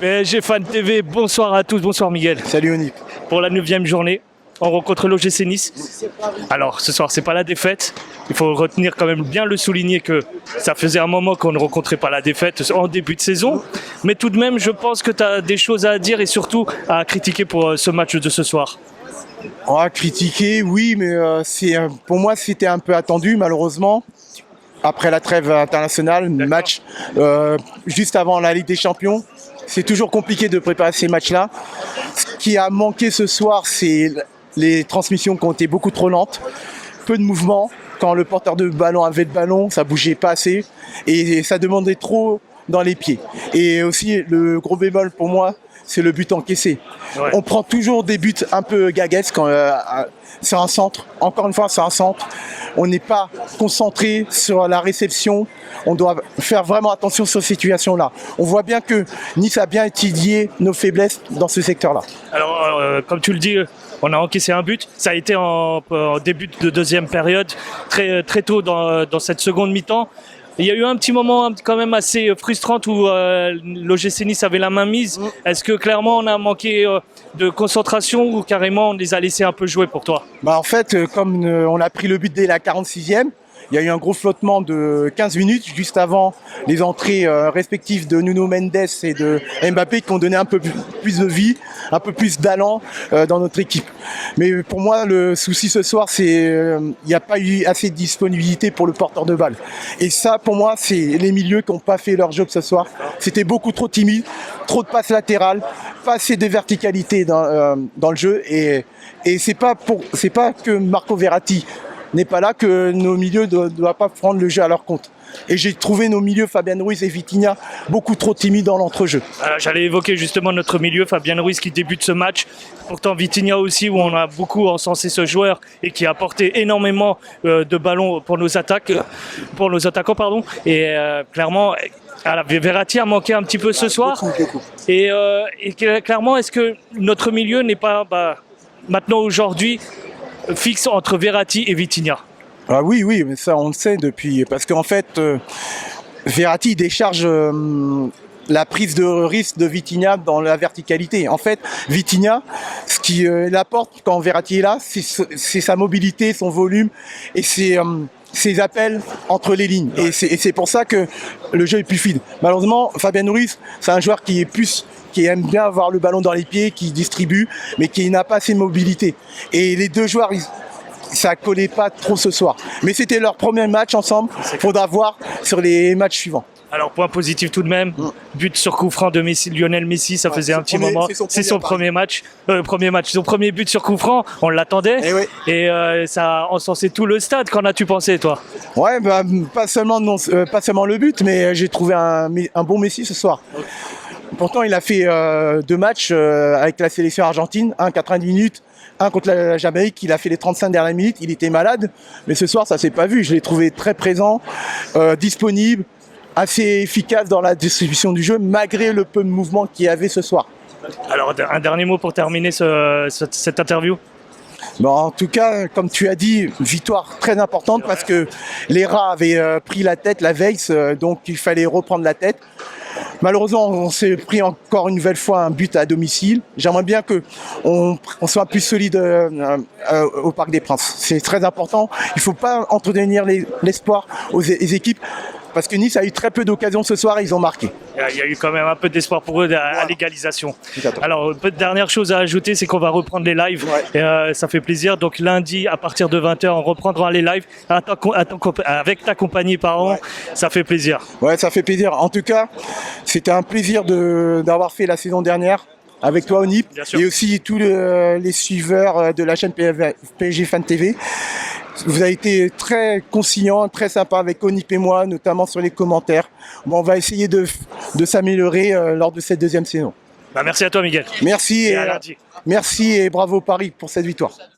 PSG Fan TV, bonsoir à tous, bonsoir Miguel. Salut Oni. Pour la 9e journée, on rencontre l'OGC Nice. Alors ce soir, c'est pas la défaite. Il faut retenir quand même bien le souligner que ça faisait un moment qu'on ne rencontrait pas la défaite en début de saison. Mais tout de même, je pense que tu as des choses à dire et surtout à critiquer pour ce match de ce soir. On va critiquer, oui, mais pour moi c'était un peu attendu malheureusement. Après la trêve internationale, match juste avant la Ligue des Champions. C'est toujours compliqué de préparer ces matchs-là. Ce qui a manqué ce soir, c'est les transmissions qui ont été beaucoup trop lentes. Peu de mouvement. Quand le porteur de ballon avait le ballon, ça bougeait pas assez. Et ça demandait trop dans les pieds. Et aussi, le gros bémol pour moi, c'est le but encaissé. Ouais. On prend toujours des buts un peu gaguesques quand c'est un centre. Encore une fois, c'est un centre. On n'est pas concentré sur la réception. On doit faire vraiment attention sur ces situations-là. On voit bien que Nice a bien étudié nos faiblesses dans ce secteur-là. Alors, comme tu le dis, on a encaissé un but. Ça a été en début de deuxième période, très tôt dans cette seconde mi-temps. Il y a eu un petit moment quand même assez frustrant où l'OGC Nice avait la main mise. Est-ce que clairement on a manqué de concentration ou carrément on les a laissés un peu jouer pour toi ? En fait, comme on a pris le but dès la 46e, il y a eu un gros flottement de 15 minutes juste avant les entrées respectives de Nuno Mendes et de Mbappé qui ont donné un peu plus de vie, un peu plus d'allant dans notre équipe. Mais pour moi, le souci ce soir, c'est il n'y a pas eu assez de disponibilité pour le porteur de balle. Et ça, pour moi, c'est les milieux qui n'ont pas fait leur job ce soir. C'était beaucoup trop timide, trop de passes latérales, pas assez de verticalité dans le jeu. Et c'est pas que Marco Verratti n'est pas là que nos milieux ne doivent pas prendre le jeu à leur compte. Et j'ai trouvé nos milieux, Fabien Ruiz et Vitinha, beaucoup trop timides dans l'entrejeu. Alors, j'allais évoquer justement notre milieu, Fabien Ruiz qui débute ce match. Pourtant Vitinha aussi, où on a beaucoup encensé ce joueur et qui a apporté énormément de ballons pour nos attaquants. Et clairement, Verratti a manqué un petit peu ce soir. Beaucoup. Et clairement, est-ce que notre milieu n'est pas maintenant aujourd'hui fixe entre Verratti et Vitinha? Ah oui, mais ça on le sait depuis, parce qu'en fait, Verratti décharge la prise de risque de Vitinha dans la verticalité. En fait, Vitinha, ce qui l'apporte quand Verratti est là, c'est sa mobilité, son volume et ses appels entre les lignes. Et c'est pour ça que le jeu est plus fluide. Malheureusement, Fabien Ruiz, c'est un joueur qui aime bien avoir le ballon dans les pieds, qui distribue, mais qui n'a pas assez de mobilité. Et les deux joueurs, ça collait pas trop ce soir. Mais c'était leur premier match ensemble. Il faudra voir sur les matchs suivants. Alors, point positif tout de même, but sur coup franc de Lionel Messi, ça faisait un petit moment. C'est son premier match, son premier but sur coup franc, on l'attendait. Et ça a encensé tout le stade. Qu'en as-tu pensé, toi ? Ouais, pas seulement le but, mais j'ai trouvé un bon Messi ce soir. Pourtant, il a fait 2 matchs avec la sélection argentine, un 90 minutes, un contre la Jamaïque. Il a fait les 35 dernières minutes, il était malade, mais ce soir, ça s'est pas vu. Je l'ai trouvé très présent, disponible, assez efficace dans la distribution du jeu, malgré le peu de mouvement qu'il y avait ce soir. Alors, un dernier mot pour terminer cette interview ? En tout cas, comme tu as dit, victoire très importante parce que les rats avaient pris la tête la veille, donc il fallait reprendre la tête. Malheureusement, on s'est pris encore une nouvelle fois un but à domicile. J'aimerais bien qu'on soit plus solide au Parc des Princes. C'est très important. Il ne faut pas entretenir l'espoir aux équipes. Parce que Nice a eu très peu d'occasions ce soir et ils ont marqué. Il y a eu quand même un peu d'espoir pour eux à l'égalisation. Alors, dernière chose à ajouter, c'est qu'on va reprendre les lives. Et, ça fait plaisir. Donc lundi, à partir de 20h, on reprendra les lives avec ta compagnie, ça fait plaisir. Ouais, ça fait plaisir. En tout cas, c'était un plaisir d'avoir fait la saison dernière avec toi, Onip, et aussi tous les suiveurs de la chaîne PSG Fan TV. Vous avez été très conciliant, très sympa avec Onip et moi, notamment sur les commentaires. On va essayer de s'améliorer lors de cette deuxième saison. Merci à toi, Miguel. Merci et bravo Paris pour cette victoire.